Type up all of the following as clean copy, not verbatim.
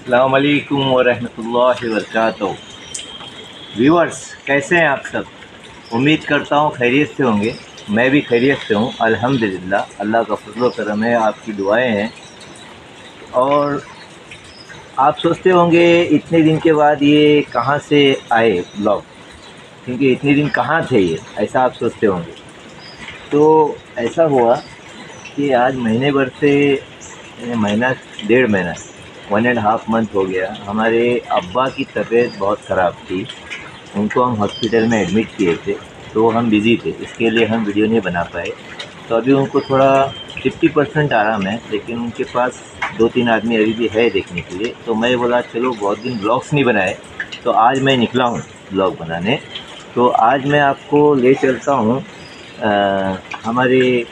अस्सलाम वालेकुम वरहमतुल्लाहि वबरकातुहू। व्यूअर्स, कैसे हैं आप सब? उम्मीद करता हूँ खैरियत से होंगे। मैं भी खैरियत से हूँ अल्हम्दुलिल्लाह। अल्लाह का फज़ल व करम है, आपकी दुआएं हैं। और आप सोचते होंगे इतने दिन के बाद ये कहाँ से आए ब्लॉग, क्योंकि इतने दिन कहाँ थे ये, ऐसा आप सोचते होंगे। तो ऐसा हुआ कि आज महीने भर से महीना 1.5 महीना 1.5 मंथ हो गया। हमारे अब्बा की तबीयत बहुत ख़राब थी, उनको हम हॉस्पिटल में एडमिट किए थे, तो हम बिज़ी थे, इसके लिए हम वीडियो नहीं बना पाए। तो अभी उनको थोड़ा 50% आराम है, लेकिन उनके पास 2-3 आदमी अभी भी है देखने के लिए। तो मैं बोला चलो बहुत दिन ब्लॉग्स नहीं बनाए, तो आज मैं निकला हूँ ब्लॉग बनाने। तो आज मैं आपको ले चलता हूँ हमारे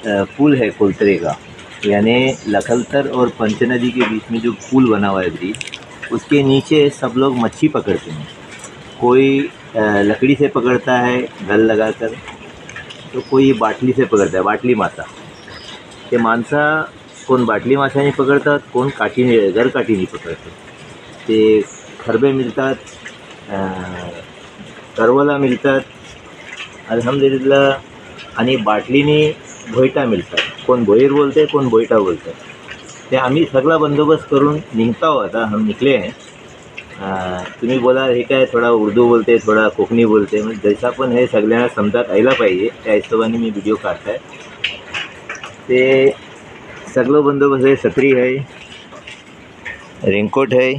पुल है कोलतरे का, यानी लखलतर और पंचनदी के बीच में जो पुल बना हुआ है ब्रिज, उसके नीचे सब लोग मच्छी पकड़ते हैं। कोई लकड़ी से पकड़ता है गल लगाकर, तो कोई बाटली से पकड़ता है, बाटली मासा। ते माणसा कोण बाटली माशाने पकडतात, कोण काठीने गरकाठीने पकडतात। ते खरबे मिळतात, करवला मिळतात अल्हम्दुलिल्लाह, आणि बाटलीने भोयटा मिळतात। कोण भोईर बोलते, कोण भोयटा बोलते। ते आम्ही सगळा बंदोबस्त करून निघता होता, हम निकले हैं। तुम्ही बोला हे काय थोडा उर्दू बोलते, थोडा कोकणी बोलते, म्हणजे जैसा पण हे सगळ्यांना समजात यायला पाहिजे त्या हिशोबाने मी व्हिडिओ काढताय। ते सगळं बंदोबस्त आहे, छत्री आहे, रेनकोट आहे,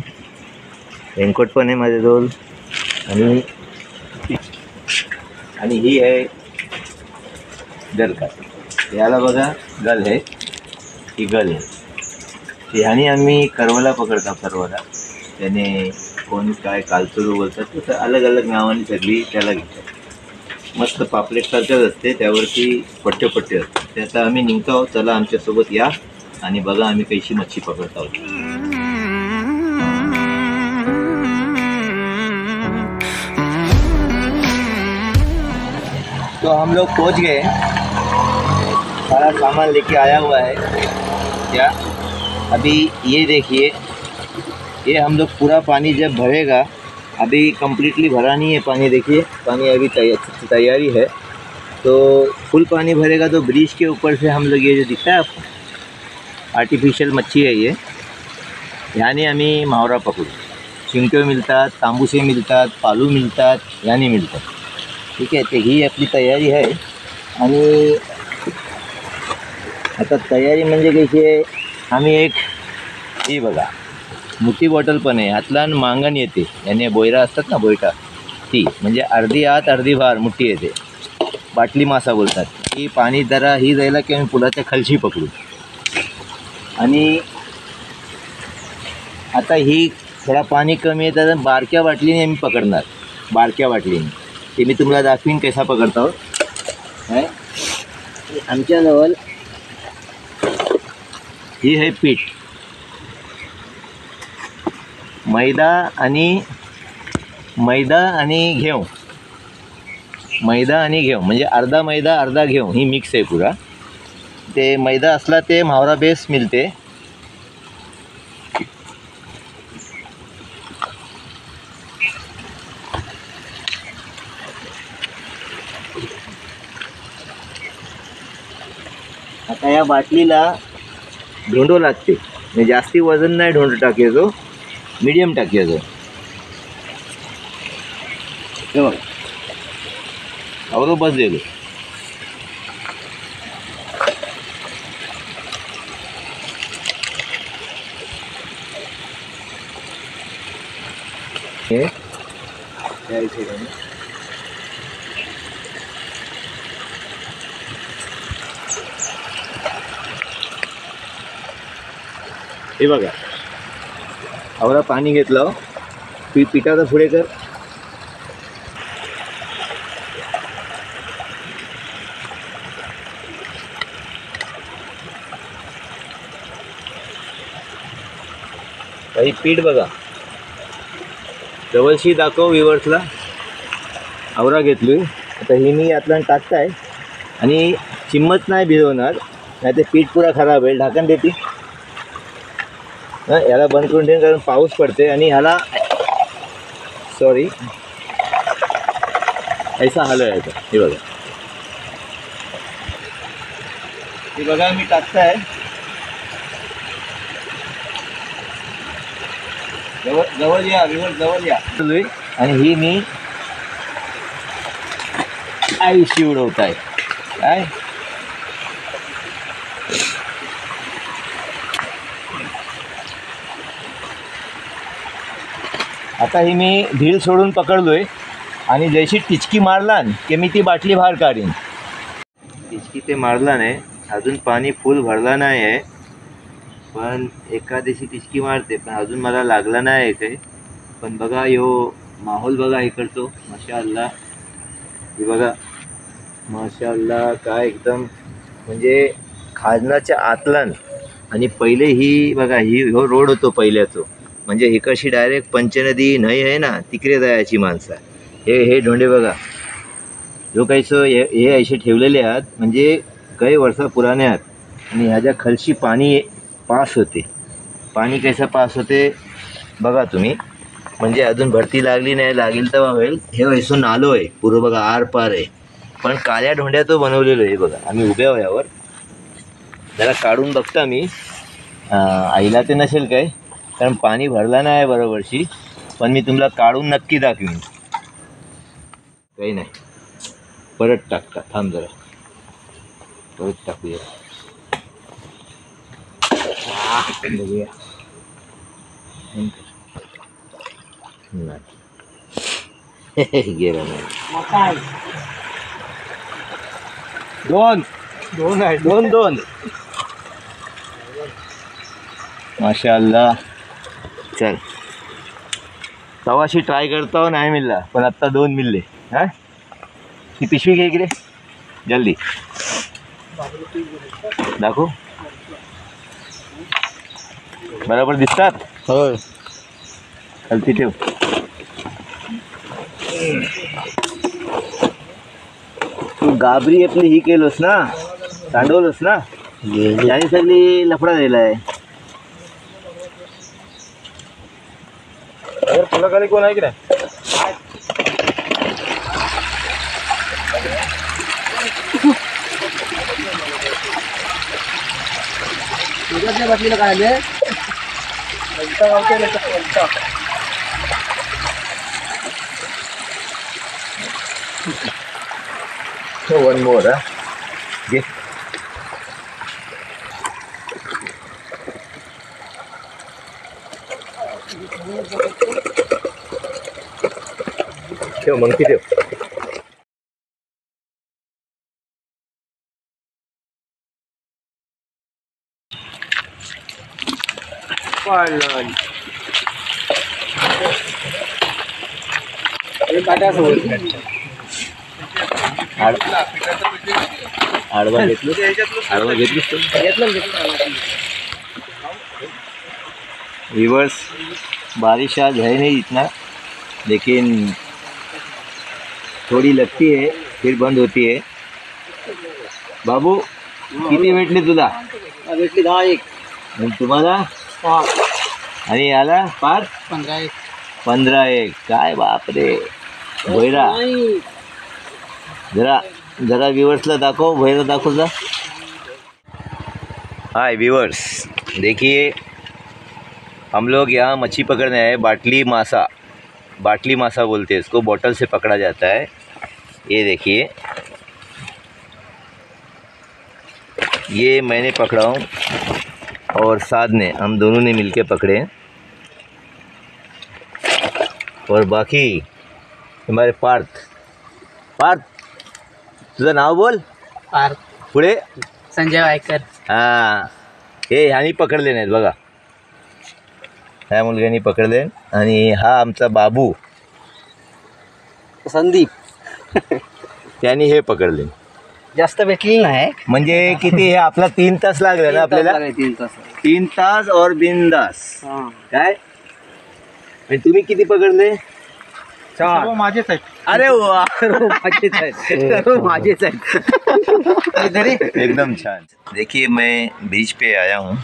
रेनकोट पण आहे माझ्याजवळ, आणि ही आहे गल का, याला बघा गल आहे, ही गल आहे। ह्याने आम्ही करवला पकडतो, करवला त्याने कोण काय कालचुरू बोलतात, तसं अलग अलग नावाने सगळी त्याला घेतात। मस्त पापलेटसारखंच असते, त्यावरती पट्टे पट्टे असतात। ते आता आम्ही निघतो आहोत, चला आमच्यासोबत या आणि बघा आम्ही कशी मच्छी पकडत आहोत। तो हम लोग पहुंच गए, सारा सामान लेके आया हुआ है। क्या अभी ये देखिए, ये हम लोग पूरा पानी जब भरेगा, अभी कम्प्लीटली भरा नहीं है पानी, देखिए पानी अभी तैयारी है। तो फुल पानी भरेगा तो ब्रिज के ऊपर से हम लोग, ये जो दिखता है आपको आर्टिफिशियल मच्छी है ये, यानी आम्ही मावरा पकडू। शिंगटे मिळतात, तांबुसे मिळतात, पालू मिळतात, यानी मिळतात। ठीक आहे, ते ही आपली तयारी आहे। आणि आता तयारी म्हणजे कशी आहे, आम्ही एक ही बघा मोठी बॉटल पण आहे, हातलान मांगण येते, याने बोयरा असतात ना, बोयटा, ती म्हणजे अर्धी आत अर्धी बाहेर मोठी येते, बाटली मासा बोलतात। ही पाणी जरा ही जायला की आम्ही पुलाच्या खालची पकडू। आणि आता ही थोडा पाणी कमी आहे, तर बारक्या बाटलीने आम्ही पकडणार, बारक्या बाटलीने। ते मी तुम्हाला दाखवीन कसा पकडतो आहे। आमच्याजवळ ही आहे पीठ, मैदा आणि घेऊ, मैदा आणि घेऊ म्हणजे अर्धा मैदा अर्धा घेऊ, ही मिक्स आहे पुरा। ते मैदा असला ते मावरा बेस मिळते। आता या बाटलीला ढोंडो लागते, म्हणजे जास्ती वजन नाही ढोंडो टाकायचो, मीडियम टाकायचो। हे बघ और बस दे लो। हे बघा, आवरा पाणी घेतलं, पिठाचा पुढे कर, काही पीठ बघा, जवळशी दाखव व्ह्यूअर्सला। आवरा घेतली, आता ही मी यातला टाकताय आणि चिम्मच नाही भिजवणार, नाही ते पीठ पुरा खराब होईल। ढाकण देते, याला बंद करून ठेव कारण पाऊस पडते आणि ह्याला सॉरी ऐसा हलवायचं. हे बघा, हे बघा मी टाकताय. जवळ या, जवळ या. आणि ही मी आयुष्य उडवत आहे. काय आता ही मी ढील सोडून पकडलोय आणि जशी टिचकी मारला की मी ती बाटली बाहेर काढीन. टिचकी ते मारला नाही, अजून पाणी फुल भरला नाही आहे, पण एखाद्याशी टिचकी मारते पण अजून मला लागला नाही आहे काही. पण बघा ह्यो माहोल बघा इकडतो, माशाअल्लाह. हे बघा माशाअल्लाह, काय एकदम म्हणजे खाजनाच्या आतलन. आणि पहिले ही बघा ही ह्यो रोड होतो पहिल्याचो, म्हणजे इकडची डायरेक्ट पंचनदी नाही आहे ना, तिकडे जायची माणसं. हे ढोंडे बघा जो काहीसं हे असे ठेवलेले आहेत म्हणजे काही वर्षा पुराणे आहेत. आणि ह्याच्या खालची पाणी पास होते. पाणी कैसा पास होते बघा तुम्ही, म्हणजे अजून भरती लागली नाही, लागेल तेव्हा होईल. हे वैसो नालो आहे पुरं बघा, आर पार आहे, पण काळ्या ढोंड्या तो बनवलेलो आहे. बघा आम्ही उभ्या यावर जरा काढून बघता मी, आईला ते नसेल काय कारण पाणी भरला नाही बरोबरशी, पण मी तुम्हाला काढून नक्की दाखवीन. काही नाही, परत टाकता, थांब जरा परत टाकूया. बघूया नाही गेला नाही. दोन आहे, दोन माशाअल्लाह. चल तवाशी ट्राय करता नाही मिळला, पण आत्ता 2 मिळले. हां ती पिशवी घे इकडे जल्दी दाखव. बरोबर दिसतात. होय, हलती ठेव. तू गाबरी आपली ही केलोस ना, सांडवलंस ना, त्याने सगळी लफडा दिलाय. तुला खाली कोण आहे की नाही? बाटलीला काय आले? वन मोर घे. ठेव मग ती ठेव. आडवा घेतलीस व्यूअर्स. बारिश आज है नहीं इतना, लेकिन थोड़ी लगती है फिर बंद होती है. बाबू किती भेटले तुला? भेटली 10 आणि तुम्हाला? आणि याला 5 15 काय बापरे. भैरा जरा व्यूअर्सला दाखव, भैरा दाखव जा. हाय व्यूअर्स, देखिए हम लोग यहाँ मच्छी पकड़ने आए. बाटली मासा बोलते हैं इसको, बॉटल से पकड़ा जाता है. ये देखिए, ये मैंने पकड़ा हूँ और साथ ने हम दोनों ने मिलके पकड़े. और बाकी हमारे पार्थ तुझं नाव बोल. पार्थ पुढे संजय वायकर. हां, हे ह्यानी पकडले नाहीत बघा, ह्या मुलग्यानी पकडले. आणि हा आमचा बाबू संदीप, त्यांनी हे पकडले. जास्त भेटलेलं नाही म्हणजे किती हे आपला 3 तास लागले ना आपल्याला. 3 तास और बिंदास. काय आणि तुम्ही किती पकडले? 4. माझेच आहेत. अरे वा, माझेच आहेत. एकदम छान. देखिए मैं बीच पे आया हूँ.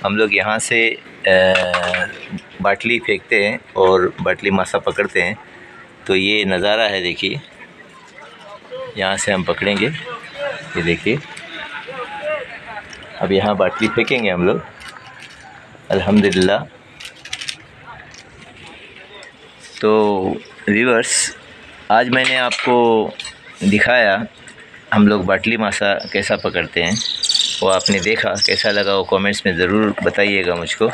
हम लोग यहाँ से बाटली फेंकते हैं और बाटली मासा पकड़ते हैं। तो ये नज़ारा है, देखिए यहाँ से हम पकड़ेंगे, ये देखिए अब यहाँ बाटली फेंकेंगे हम लोग अल्हम्दुलिल्लाह। तो व्यूअर्स, आज मैंने आपको दिखाया हम लोग बाटली मासा कैसा पकड़ते हैं, वो आपने देखा, कैसा लगा वो कमेंट्स में ज़रूर बताइएगा मुझको।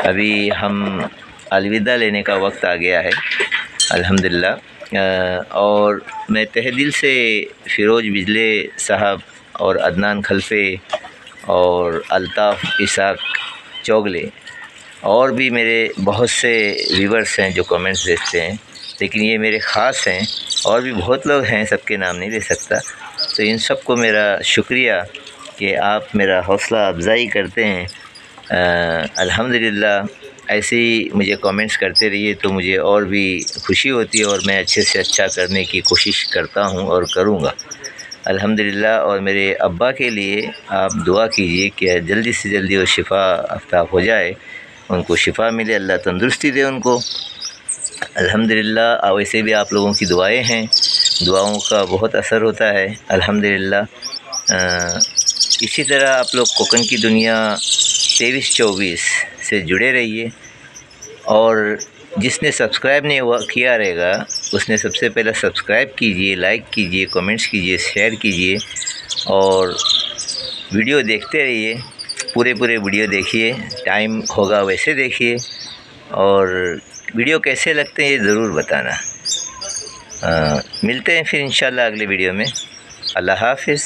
अभी हम अलविदा लेने का वक्त आ गया है अल्हम्दुलिल्लाह। और मैं तहे दिल से फ़िरोज़ बिजले साहब और अदनान खलफे और अल्ताफ़ इसाक चौगले और भी मेरे बहुत से व्यूवर्स हैं जो कमेंट्स भेजते हैं, लेकिन ये मेरे ख़ास हैं। और भी बहुत लोग हैं, सबके नाम नहीं ले सकता। तो इन सब को मेरा शुक्रिया कि आप मेरा हौसला अफजाई करते हैं। अल्हम्दुलिल्लाह ऐसे ही मुझे कमेंट्स करते रहिए तो मुझे और भी खुशी होती है और मैं अच्छे से अच्छा करने की कोशिश करता हूँ और करूँगा अल्हम्दुलिल्लाह। और मेरे अब्बा के लिए आप दुआ कीजिए कि जल्दी से जल्दी वो शिफा आफ्ताब हो जाए, उनको शिफा मिले, अल्लाह तंदुरुस्ती दे उनको अल्हम्दुलिल्लाह। वैसे भी आप लोगों की दुआएं हैं, दुआओं का बहुत असर होता है अल्हम्दुलिल्लाह। इसी तरह आप लोग कोकन की दुनिया 23-24 से जुड़े रहिए। और जिसने सब्सक्राइब नहीं हुआ किया रहेगा उसने सबसे पहले सब्सक्राइब कीजिए, लाइक कीजिए, कमेंट्स कीजिए, शेयर कीजिए और वीडियो देखते रहिए। पूरे वीडियो देखिए, टाइम होगा वैसे देखिए और वीडियो कैसे लगते हैं ये ज़रूर बताना। मिलते हैं फिर इंशाल्लाह अगले वीडियो में। अल्लाह हाफ़िज़।